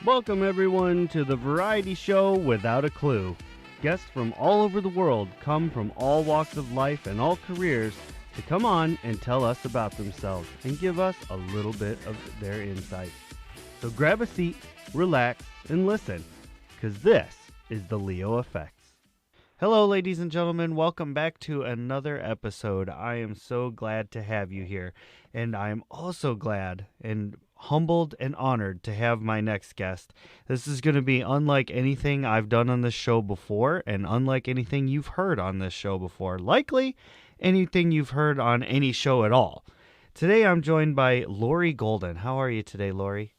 Welcome, everyone, to the variety show Without a Clue. Guests from all over the world come from all walks of life and all careers to come on and tell us about themselves and give us a little bit of their insight. So grab a seat, relax, and listen, because this is the Leo Effects. Hello, ladies and gentlemen. Welcome back to another episode. I am so glad to have you here, and I am also glad and humbled and honored to have my next guest. This is going to be unlike anything I've done on this show before, and unlike anything you've heard on this show before. Likely anything you've heard on any show at all. Today I'm joined by Lori Golden. How are you today, Lori?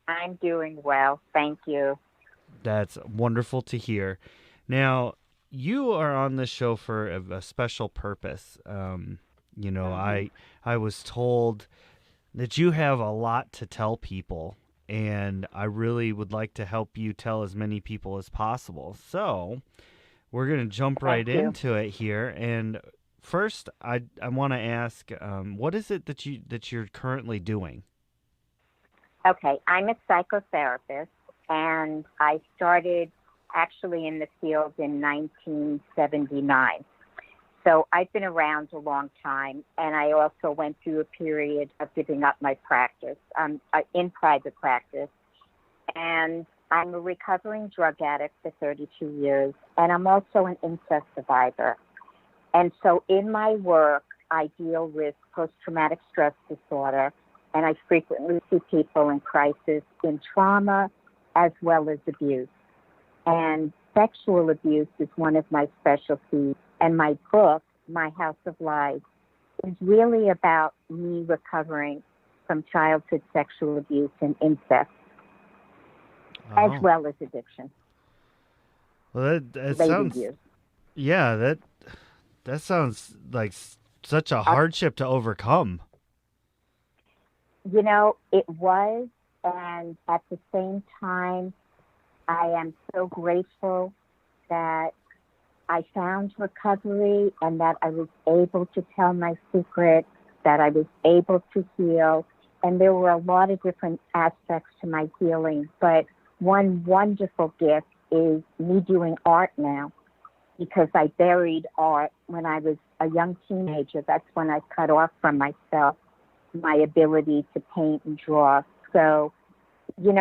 I'm doing well, thank you. That's wonderful to hear. Now, you are on this show for a special purpose. hmm I was told that you have a lot to tell people, and I really would like to help you tell as many people as possible. So we're gonna jump Thank right you. into it here. And first, I want to ask, what is it that you're currently doing? Okay, I'm a psychotherapist, and I started actually in the field in 1979. So I've been around a long time, and I also went through a period of giving up my practice in private practice. And I'm a recovering drug addict for 32 years, and I'm also an incest survivor. And so in my work, I deal with post traumatic stress disorder, and I frequently see people in crisis in trauma as well as abuse. And sexual abuse is one of my specialties. And my book, My House of Lies, is really about me recovering from childhood sexual abuse and incest, as Oh, well as addiction, well, that late sounds, abuse. yeah, that sounds like such a Uh, hardship to overcome. it was, and at the same time, I am so grateful that I found recovery and that I was able to tell my secret, that I was able to heal. And there were a lot of different aspects to my healing. But one wonderful gift is me doing art now because I buried art when I was a young teenager. That's when I cut off from myself my ability to paint and draw. So you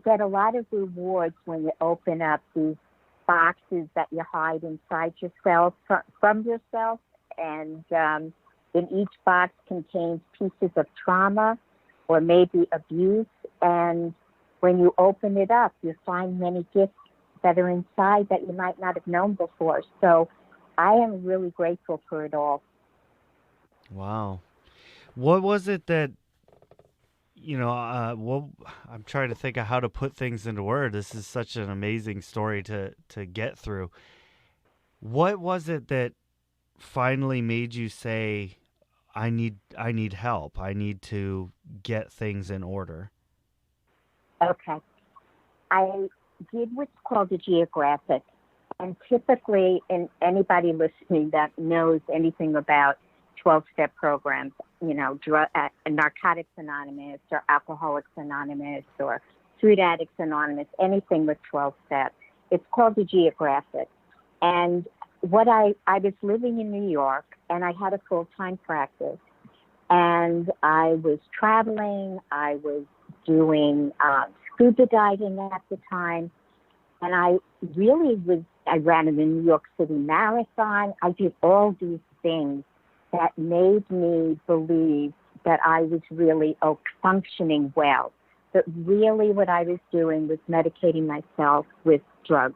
get a lot of rewards when you open up these boxes that you hide inside yourself from yourself. And in each box contains pieces of trauma or maybe abuse. And when you open it up, you find many gifts that are inside that you might not have known before. So I am really grateful for it all. Wow. What was it that well, I'm trying to think of how to put things into words. This is such an amazing story to get through. What was it that finally made you say, I need help. I need to get things in order." Okay. I did what's called a geographic. And typically, in anybody listening that knows anything about 12-step programs, Narcotics Anonymous or Alcoholics Anonymous or Food Addicts Anonymous, anything with 12 steps, it's called a geographic. And I was living in New York and I had a full time practice and I was traveling, I was doing scuba diving at the time, and I ran in the New York City Marathon. I did all these things that made me believe that I was really functioning well. But really, what I was doing was medicating myself with drugs.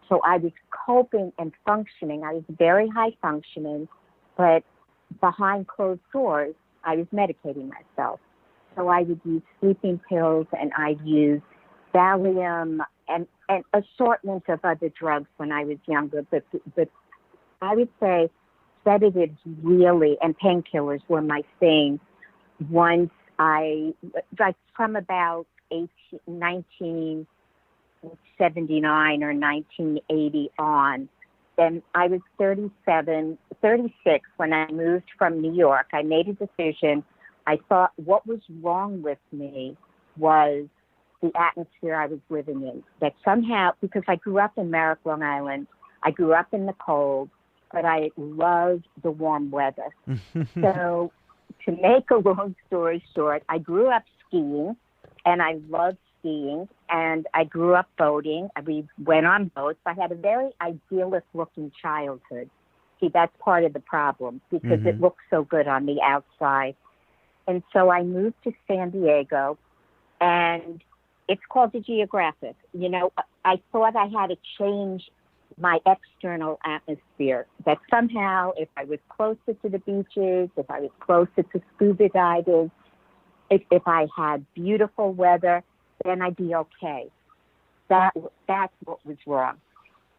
So I was coping and functioning. I was very high functioning, but behind closed doors, I was medicating myself. So I would use sleeping pills and I'd use Valium and assortment of other drugs when I was younger. But I would say sedatives really and painkillers were my thing once like from about 1979 or 1980 on. Then I was 37, 36 when I moved from New York. I made a decision. I thought what was wrong with me was the atmosphere I was living in. That somehow, because I grew up in Merrick, Long Island, I grew up in the cold, but I loved the warm weather. So to make a long story short, I grew up skiing, and I loved skiing, and I grew up boating. We went on boats. I had a very idyllic-looking childhood. See, that's part of the problem, because it looks so good on the outside. And so I moved to San Diego, and it's called the geographic. You know, I thought I had to change my external atmosphere, that somehow if I was closer to the beaches, if I was closer to scuba divers, if I had beautiful weather, then I'd be okay. That's what was wrong.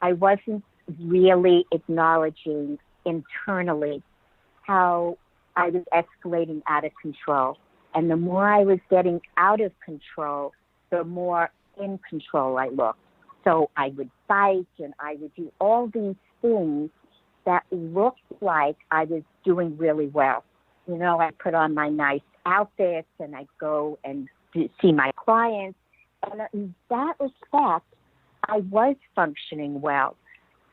I wasn't really acknowledging internally how I was escalating out of control. And the more I was getting out of control, the more in control I looked. So I would fight, and I would do all these things that looked like I was doing really well. You know, I put on my nice outfits, and I'd go and see my clients. And in that respect, I was functioning well.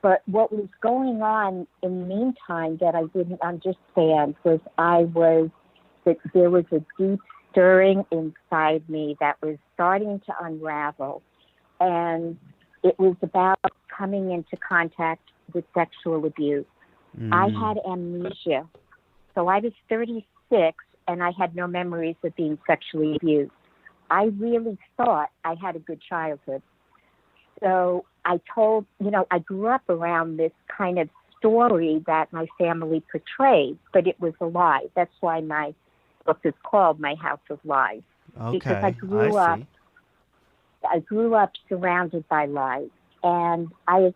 But what was going on in the meantime that I didn't understand was that there was a deep stirring inside me that was starting to unravel. And it was about coming into contact with sexual abuse. I had amnesia. So I was 36, and I had no memories of being sexually abused. I really thought I had a good childhood. So I grew up around this kind of story that my family portrayed, but it was a lie. That's why my book is called My House of Lies. Okay, because I grew up surrounded by lies, and I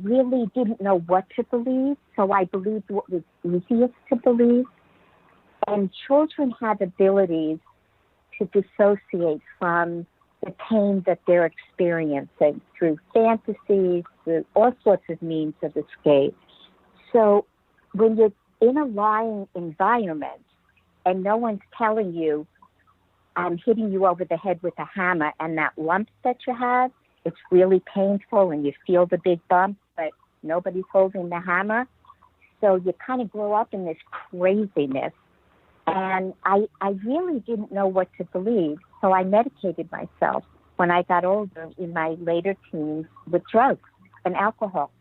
really didn't know what to believe, so I believed what was easiest to believe. And children have abilities to dissociate from the pain that they're experiencing through fantasies, through all sorts of means of escape. So when you're in a lying environment and no one's telling you, I'm hitting you over the head with a hammer, and that lump that you have, it's really painful, and you feel the big bump, but nobody's holding the hammer. So you kind of grow up in this craziness. And I really didn't know what to believe, so I medicated myself when I got older in my later teens with drugs and alcohol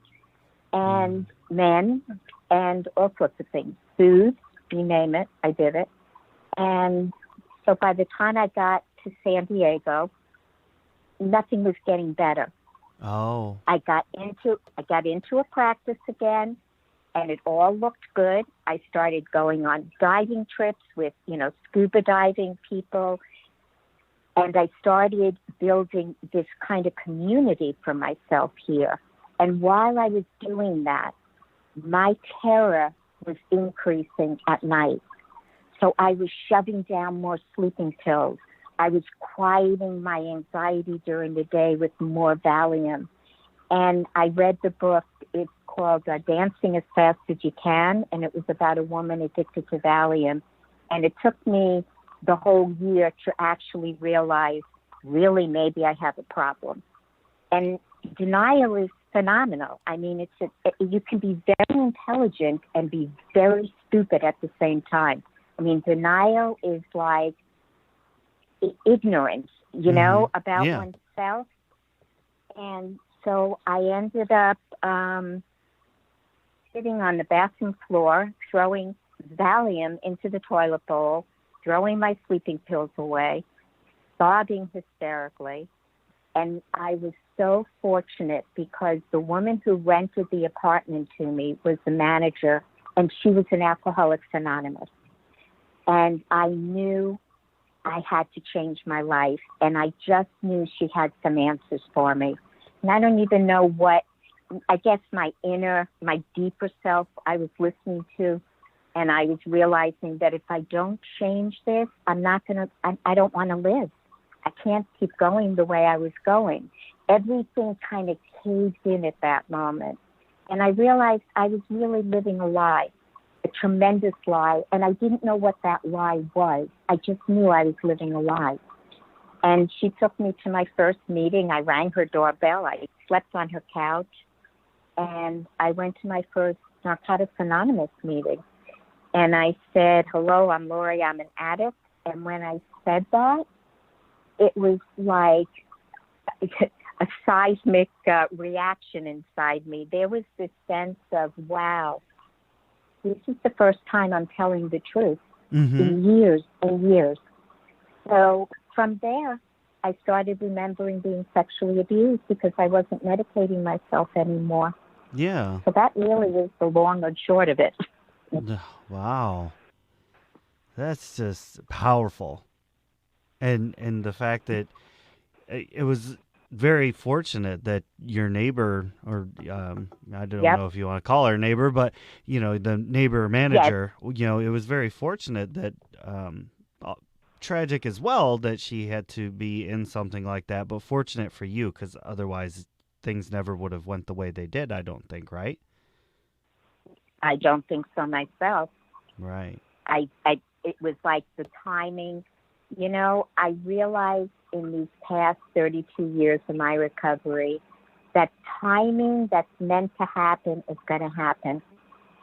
and men and all sorts of things. Food, you name it, I did it. And so by the time I got to San Diego, nothing was getting better. Oh. I got into a practice again, and it all looked good. I started going on diving trips with, scuba diving people. And I started building this kind of community for myself here. And while I was doing that, my terror was increasing at night. So I was shoving down more sleeping pills. I was quieting my anxiety during the day with more Valium. And I read the book. It's called Dancing as Fast as You Can, and it was about a woman addicted to Valium. And it took me the whole year to actually realize, really, maybe I have a problem. And denial is phenomenal. I mean, you can be very intelligent and be very stupid at the same time. I mean, denial is like ignorance, about oneself. And so I ended up sitting on the bathroom floor, throwing Valium into the toilet bowl, throwing my sleeping pills away, sobbing hysterically. And I was so fortunate because the woman who rented the apartment to me was the manager, and she was an Alcoholics Anonymous. And I knew I had to change my life, and I just knew she had some answers for me. And I don't even know what, I guess my deeper self I was listening to, and I was realizing that if I don't change this, I don't want to live. I can't keep going the way I was going. Everything kind of caved in at that moment. And I realized I was really living a lie, a tremendous lie, and I didn't know what that lie was. I just knew I was living a lie. And she took me to my first meeting. I rang her doorbell. I slept on her couch. And I went to my first Narcotics Anonymous meeting. And I said, hello, I'm Lori. I'm an addict. And when I said that, it was like a seismic reaction inside me. There was this sense of, wow, this is the first time I'm telling the truth in years and years. So from there, I started remembering being sexually abused because I wasn't medicating myself anymore. Yeah. So that really is the long and short of it. Wow. That's just powerful. And the fact that it was very fortunate that your neighbor, or I don't know if you want to call her neighbor, but the neighbor manager, it was very fortunate that tragic as well that she had to be in something like that, but fortunate for you, because otherwise things never would have went the way they did, I don't think, right? I don't think so myself. Right. It was like the timing. I realized in these past 32 years of my recovery that timing that's meant to happen is going to happen.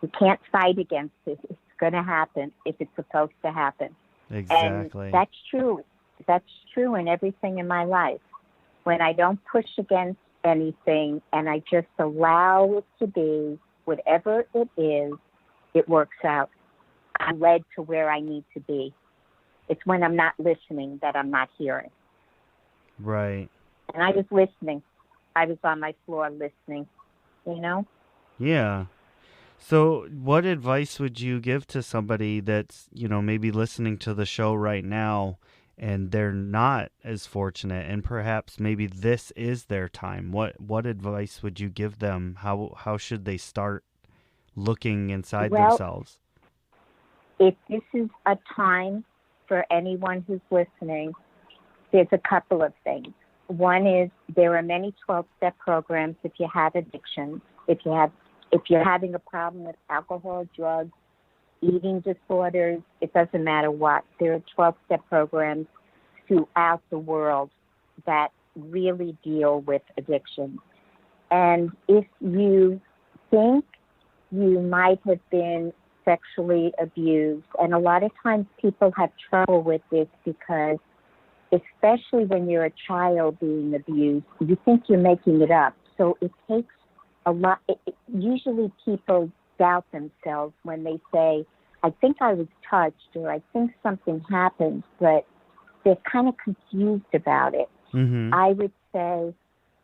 You can't fight against it. It's going to happen if it's supposed to happen. Exactly. And that's true. That's true in everything in my life. When I don't push against anything and I just allow it to be whatever it is, it works out. I'm led to where I need to be. It's when I'm not listening that I'm not hearing. Right. And I was listening. I was on my floor listening, Yeah. So what advice would you give to somebody that's, maybe listening to the show right now and they're not as fortunate and perhaps maybe this is their time? What advice would you give them? How should they start looking inside themselves? If this is a time for anyone who's listening, there's a couple of things. One is there are many 12-step programs if you have addictions, if you're having a problem with alcohol, drugs, eating disorders, it doesn't matter what. There are 12-step programs throughout the world that really deal with addiction. And if you think you might have been sexually abused, and a lot of times people have trouble with this because especially when you're a child being abused, you think you're making it up. So it takes a lot. Usually people doubt themselves when they say, I think I was touched or I think something happened, but they're kind of confused about it. Mm-hmm. I would say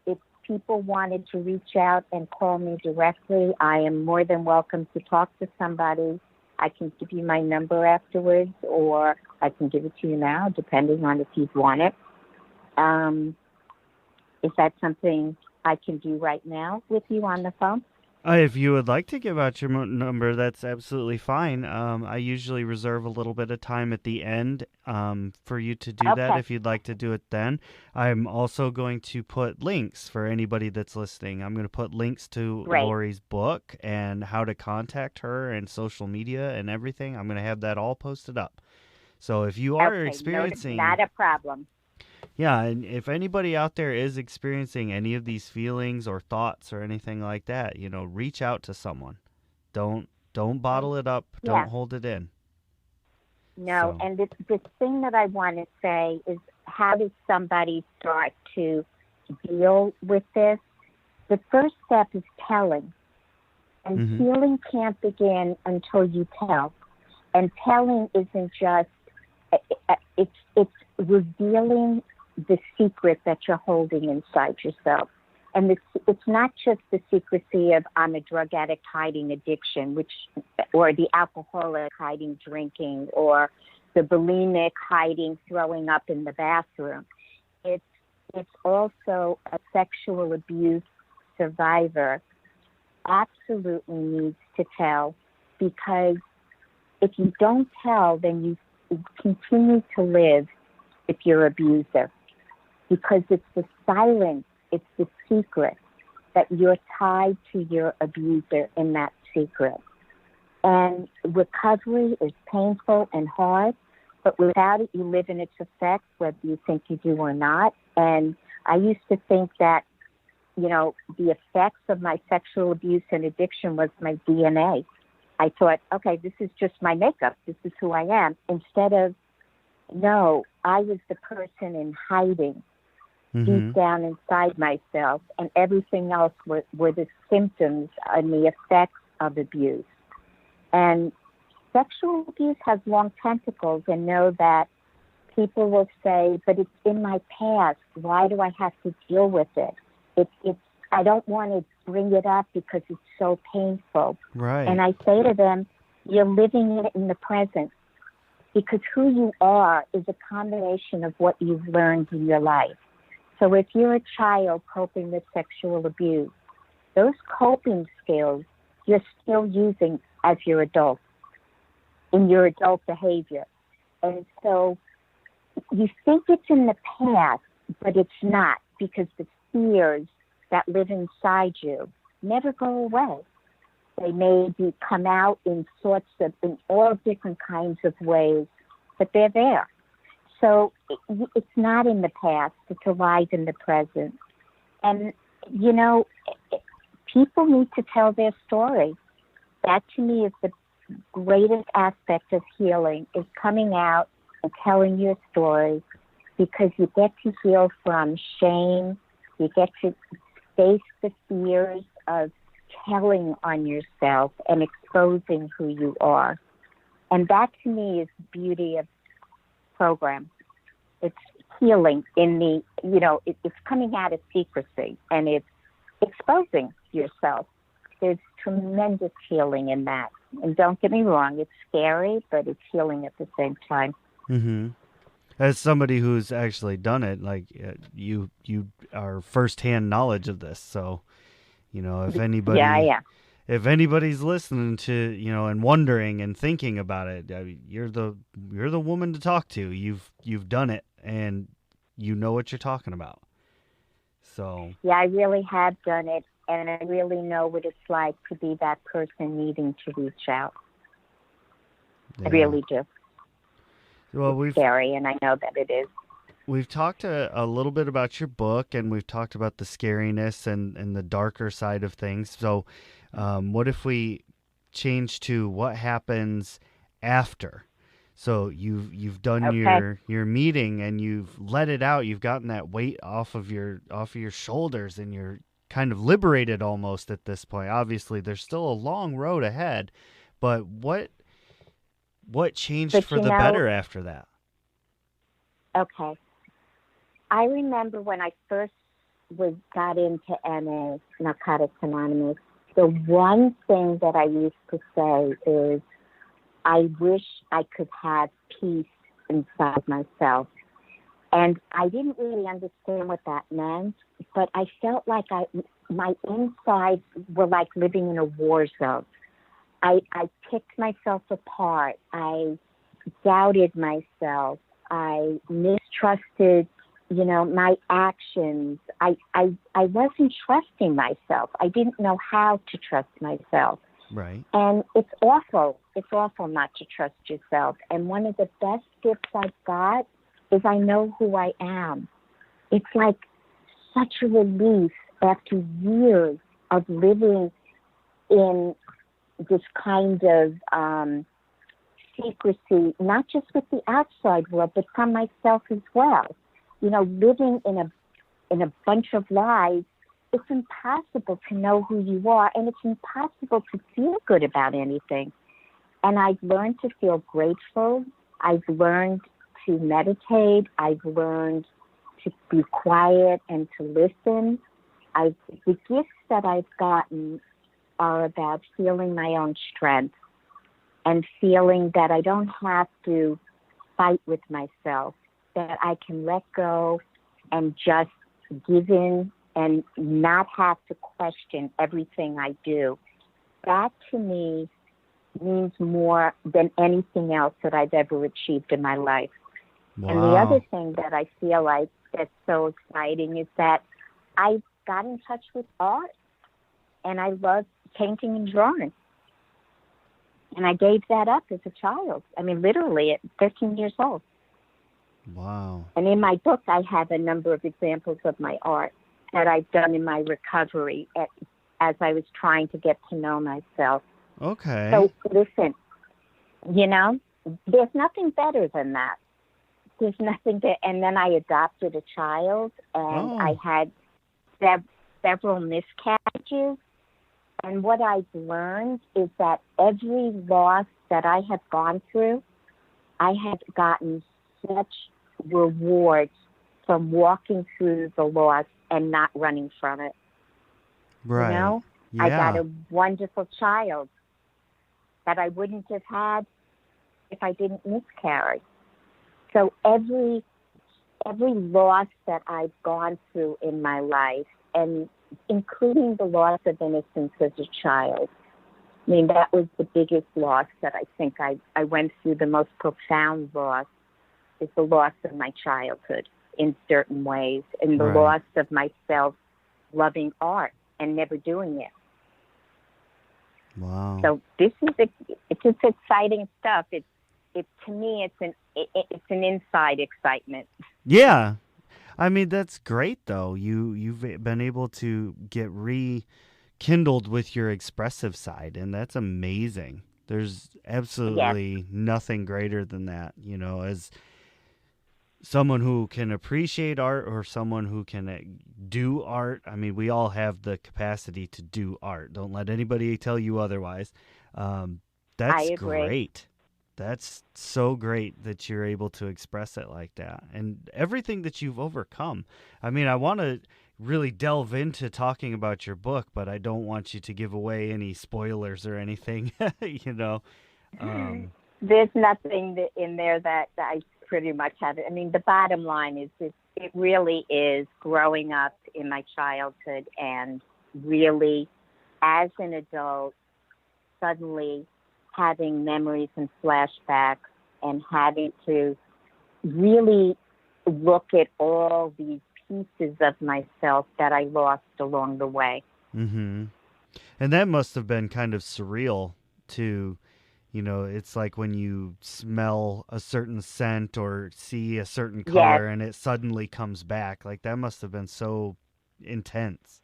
if people wanted to reach out and call me directly, I am more than welcome to talk to somebody. I can give you my number afterwards, or I can give it to you now, depending on if you want it. Is that something I can do right now with you on the phone? If you would like to give out your number, that's absolutely fine. I usually reserve a little bit of time at the end for you to do that if you'd like to do it then. I'm also going to put links for anybody that's listening. I'm going to put links to Lori's book and how to contact her and social media and everything. I'm going to have that all posted up. So if you are experiencing... Not a problem. Yeah, and if anybody out there is experiencing any of these feelings or thoughts or anything like that, reach out to someone. Don't bottle it up. Don't hold it in. No, and the thing that I want to say is, how does somebody start to deal with this? The first step is telling. And healing can't begin until you tell. And telling isn't just, it's revealing the secret that you're holding inside yourself. And it's not just the secrecy of I'm a drug addict hiding addiction, or the alcoholic hiding drinking, or the bulimic hiding throwing up in the bathroom. It's also a sexual abuse survivor absolutely needs to tell, because if you don't tell, then you continue to live with your abuser. Because it's the silence, it's the secret that you're tied to your abuser in that secret. And recovery is painful and hard, but without it, you live in its effects, whether you think you do or not. And I used to think that, the effects of my sexual abuse and addiction was my DNA. I thought, okay, this is just my makeup. This is who I am. Instead of, no, I was the person in hiding deep down inside myself, and everything else were the symptoms and the effects of abuse. And sexual abuse has long tentacles, and know that people will say, but it's in my past. Why do I have to deal with it? I don't want to bring it up because it's so painful. Right. And I say to them, you're living it in the present, because who you are is a combination of what you've learned in your life. So if you're a child coping with sexual abuse, those coping skills you're still using as your adult, in your adult behavior. And so you think it's in the past, but it's not, because the fears that live inside you never go away. They may come out in all different kinds of ways, but they're there. So it's not in the past, it's alive in the present. And, people need to tell their story. That to me is the greatest aspect of healing, is coming out and telling your story, because you get to heal from shame, you get to face the fears of telling on yourself and exposing who you are. And that to me is the beauty of program. It's healing in the, it's coming out of secrecy, and it's exposing yourself. There's tremendous healing in that. And don't get me wrong, it's scary, but it's healing at the same time. As somebody who's actually done it, like you are firsthand knowledge of this. So, if anybody, if anybody's listening to, and wondering and thinking about it, I mean, you're the woman to talk to. You've done it, and you know what you're talking about. So yeah, I really have done it, and I really know what it's like to be that person needing to reach out. Yeah. I really do. Well, it's scary, and I know that it is. We've talked a little bit about your book, and we've talked about the scariness and the darker side of things. So what if we change to what happens after? So you've done your meeting, and you've let it out. You've gotten that weight off of your shoulders, and you're kind of liberated almost at this point. Obviously, there's still a long road ahead, but what changed for the better after that? Okay. I remember when I first got into NA, Narcotics Anonymous, the one thing that I used to say is, I wish I could have peace inside myself. And I didn't really understand what that meant, but I felt like my insides were like living in a war zone. I picked myself apart. I doubted myself. I mistrusted, my actions. I wasn't trusting myself. I didn't know how to trust myself. Right. And it's awful. It's awful not to trust yourself. And one of the best gifts I've got is I know who I am. It's like such a relief after years of living in this kind of secrecy, not just with the outside world, but from myself as well. Living in a bunch of lies, it's impossible to know who you are, and it's impossible to feel good about anything. And I've learned to feel grateful. I've learned to meditate. I've learned to be quiet and to listen. The gifts that I've gotten are about feeling my own strength and feeling that I don't have to fight with myself, that I can let go and just give in and not have to question everything I do. That to me means more than anything else that I've ever achieved in my life. Wow. And the other thing that I feel like that's so exciting is that I got in touch with art, and I love painting and drawing. And I gave that up as a child. I mean, literally at 13 years old. Wow. And in my book, I have a number of examples of my art that I've done in my recovery as I was trying to get to know myself. Okay. So listen, you know, there's nothing better than that. There's nothing that, and then I adopted a child, and I had several miscarriages. And what I've learned is that every loss that I have gone through, I have gotten such rewards from walking through the loss and not running from it. Right. You know, Yeah. I got a wonderful child that I wouldn't have had if I didn't miscarry. So every loss that I've gone through in my life, and including the loss of innocence as a child, I mean, that was the biggest loss that I think I went through. The most profound loss is the loss of my childhood in certain ways, and the loss of myself loving art and never doing it. Wow. So this is it's exciting stuff. It's to me it's an inside excitement. Yeah. I mean, that's great though. You've been able to get rekindled with your expressive side, and that's amazing. There's absolutely nothing greater than that, you know, as someone who can appreciate art or someone who can do art. I mean, we all have the capacity to do art. Don't let anybody tell you otherwise. That's great. That's so great that you're able to express it like that, and everything that you've overcome. I mean, I want to really delve into talking about your book, but I don't want you to give away any spoilers or anything, you know. There's nothing in there that I pretty much have it. I mean, the bottom line is it really is growing up in my childhood and really, as an adult, suddenly having memories and flashbacks and having to really look at all these pieces of myself that I lost along the way. Mm-hmm. And that must have been kind of surreal too. You know, it's like when you smell a certain scent or see a certain color and it suddenly comes back. Like, that must have been so intense.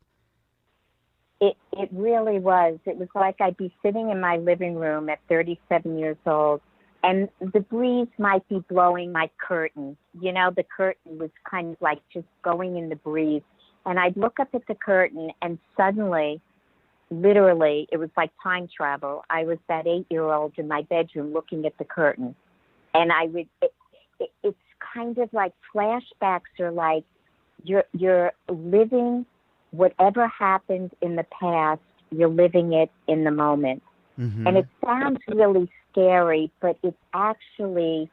It really was. It was like I'd be sitting in my living room at 37 years old, and the breeze might be blowing my curtain. You know, the curtain was kind of like just going in the breeze. And I'd look up at the curtain, and suddenly, literally, it was like time travel. I was that 8-year-old in my bedroom looking at the curtain. And it's kind of like flashbacks are like you're living whatever happened in the past, you're living it in the moment. Mm-hmm. And it sounds really scary, but it actually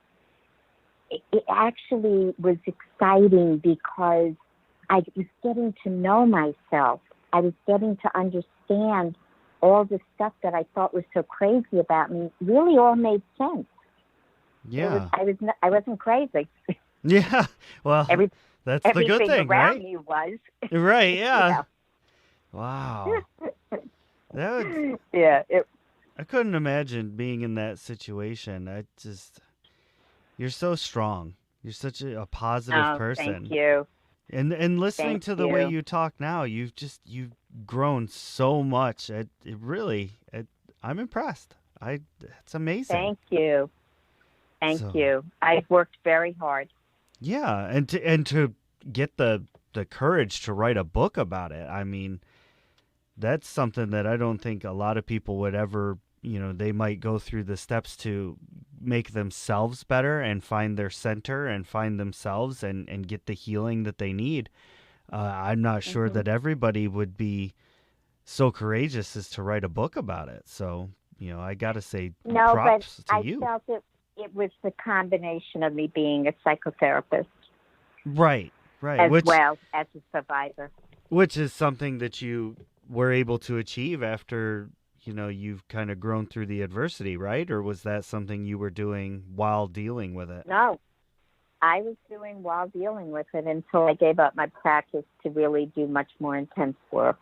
was exciting because I was getting to know myself. I was getting to understand all the stuff that I thought was so crazy about me really all made sense. Yeah. I wasn't crazy. Yeah. Well, that's the good thing, right? Everything around me was. Right, yeah. Wow. I couldn't imagine being in that situation. You're so strong. You're such a positive person. Thank you. And listening to the way you talk now, you've grown so much. I'm impressed. It's amazing. Thank you. Thank you. I've worked very hard. Yeah, and to get the courage to write a book about it. I mean, that's something that I don't think a lot of people would ever, you know, they might go through the steps to make themselves better and find their center and find themselves and get the healing that they need. I'm not sure that everybody would be so courageous as to write a book about it. So, you know, I got to say props to you. I felt it was the combination of me being a psychotherapist. Right. As well as a survivor. Which is something that you were able to achieve after, you know, you've kind of grown through the adversity, right? Or was that something you were doing while dealing with it? No, I was doing while dealing with it until I gave up my practice to really do much more intense work.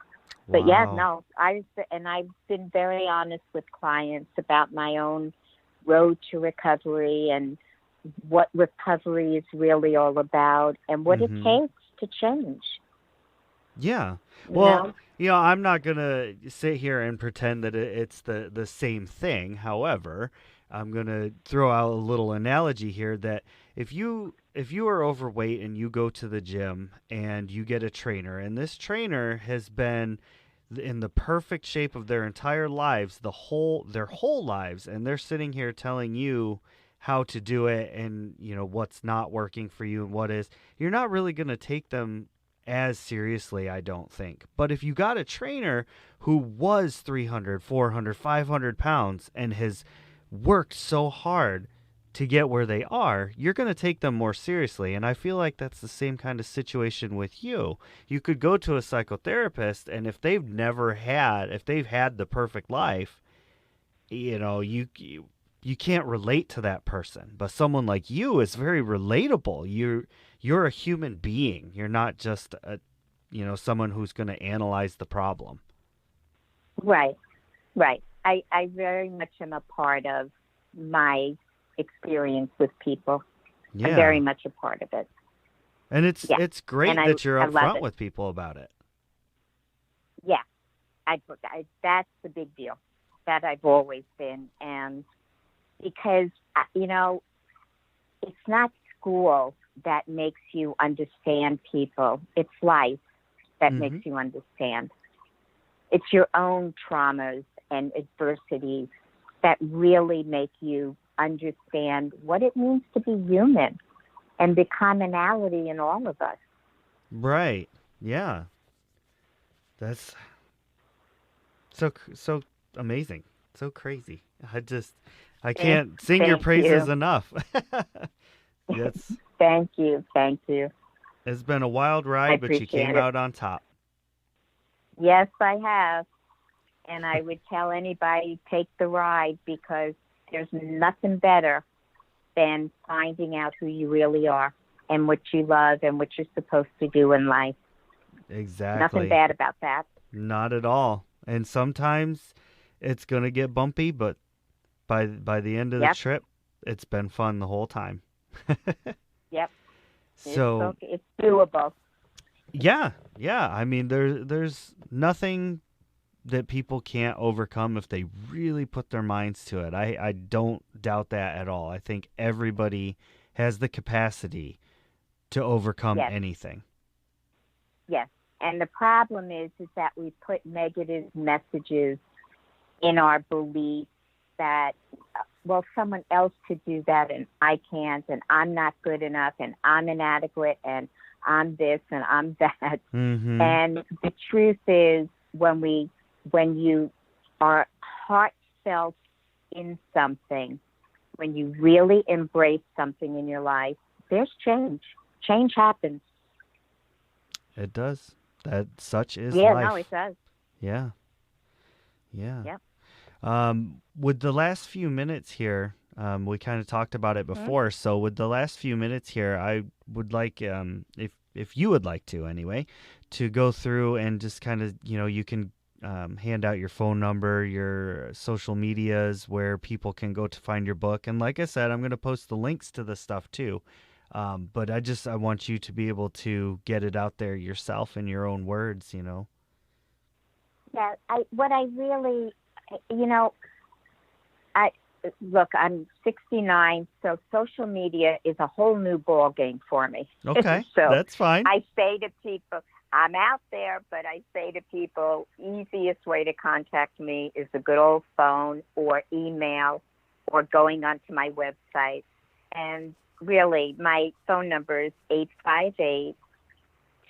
But yeah, Wow. no, I've been very honest with clients about my own road to recovery and what recovery is really all about and what it Mm-hmm. takes to change. Yeah. You Well, know? I'm not gonna sit here and pretend that it's the same thing. However, I'm gonna throw out a little analogy here that if you are overweight and you go to the gym and you get a trainer, and this trainer has been in the perfect shape of their entire lives, their whole lives, and they're sitting here telling you how to do it and what's not working for you and what is, you're not really going to take them as seriously, I don't think. But if you got a trainer who was 300, 400, 500 pounds and has worked so hard to get where they are, you're going to take them more seriously. And I feel like that's the same kind of situation with you. You could go to a psychotherapist, and if they've had the perfect life, you can't relate to that person. But someone like you is very relatable. You're a human being. You're not just someone who's going to analyze the problem. Right, right. I very much am a part of my experience with people. I'm Yeah. very much a part of it. And it's Yeah. it's And great I that you're I love upfront it. with people about it. Yeah. That's the big deal. That I've always been. And because, it's not school that makes you understand people, it's life that makes Mhm. you understand. It's your own traumas and adversities that really make you understand what it means to be human and the commonality in all of us. Right. Yeah. That's so amazing. So crazy. I Thank, can't sing your thank praises you. enough. That's Thank you. Thank you. It's been a wild I ride, but you appreciate came it. out on top. Yes, I have. And I would tell anybody take the ride because there's nothing better than finding out who you really are and what you love and what you're supposed to do in life. Nothing Exactly. bad about that. Not at all. And sometimes it's going to get bumpy, but by the end of the Yep, trip, it's been fun the whole time. yep. It's So, okay. It's doable. yeah. Yeah, I mean there's nothing that people can't overcome if they really put their minds to it. I don't doubt that at all. I think everybody has the capacity to overcome Yes, anything. yes. And the problem is that we put negative messages in our belief that, well, someone else could do that and I can't, and I'm not good enough, and I'm inadequate, and I'm this and I'm that. Mhm. And the truth is, when you are heartfelt in something, when you really embrace something in your life, there's change. Change happens. It does. That such is Yeah, no, life. it does. Yeah. Yeah. Yep. With the last few minutes here, we kind of talked about it Hmm. before. So with the last few minutes here, I would like, if you would like to anyway, to go through and just kind of, you can hand out your phone number, your social medias, where people can go to find your book. And like I said, I'm going to post the links to the stuff too. But I want you to be able to get it out there yourself in your own words. Yeah, what I really, you know, I look, I'm 69, so social media is a whole new ball game for me. Okay, So that's fine. I say to people, I'm out there, but I say to people, easiest way to contact me is the good old phone or email or going onto my website. And really, my phone number is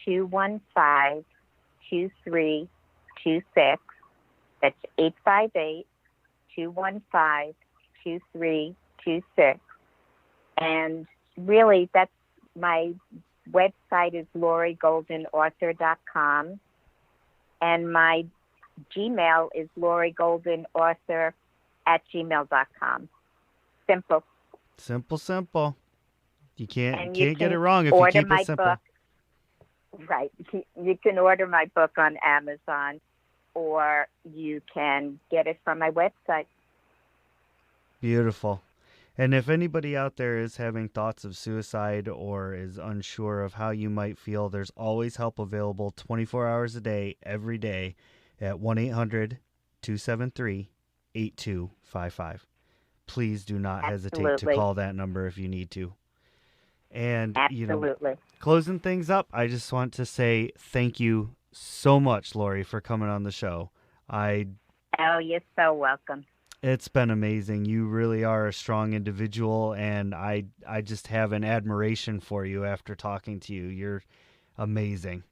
858-215-2326. That's 858-215-2326. And really, that's my website is lauriegoldenauthor.com. And my Gmail is lauriegoldenauthor@gmail.com. Simple. Simple, simple. You can't And you can't get it can wrong if you order keep it my book. simple. Right. You can order my book on Amazon. or you can get it from my website. Beautiful. And if anybody out there is having thoughts of suicide or is unsure of how you might feel, there's always help available 24 hours a day, every day at 1-800-273-8255. Please do not hesitate to call that number if you need to. And, Absolutely. Closing things up, I just want to say thank you so much, Lori, for coming on the show. Oh, you're so welcome. It's been amazing. You really are a strong individual, and I just have an admiration for you after talking to you. You're amazing.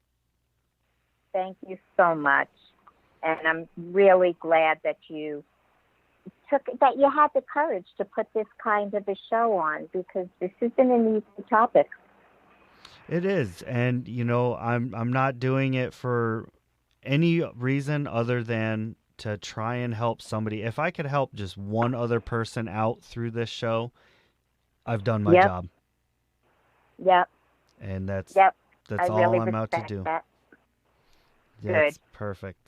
Thank you so much. And I'm really glad that you had the courage to put this kind of a show on, because this isn't an easy topic. It is. And, I'm not doing it for any reason other than to try and help somebody. If I could help just one other person out through this show, I've done my job. Yep. And that's I all really I'm out to do. That. That's perfect.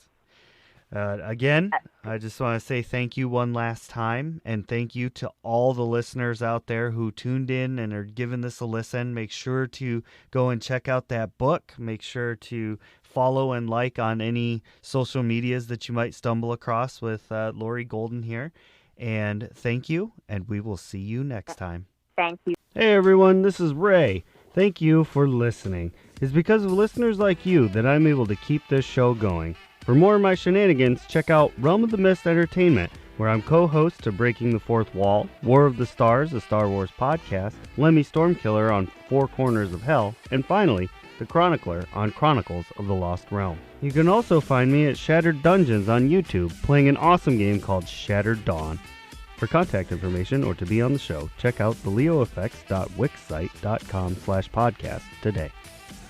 Again, I just want to say thank you one last time, and thank you to all the listeners out there who tuned in and are giving this a listen. Make sure to go and check out that book. Make sure to follow and like on any social medias that you might stumble across with Lori Golden here. And thank you, and we will see you next time. Thank you. Hey everyone, this is Ray. Thank you for listening. It's because of listeners like you that I'm able to keep this show going. For more of my shenanigans, check out Realm of the Mist Entertainment, where I'm co-host to Breaking the Fourth Wall, War of the Stars, a Star Wars podcast, Lemmy Stormkiller on Four Corners of Hell, and finally, The Chronicler on Chronicles of the Lost Realm. You can also find me at Shattered Dungeons on YouTube, playing an awesome game called Shattered Dawn. For contact information or to be on the show, check out theleoeffects.wixsite.com/podcast today.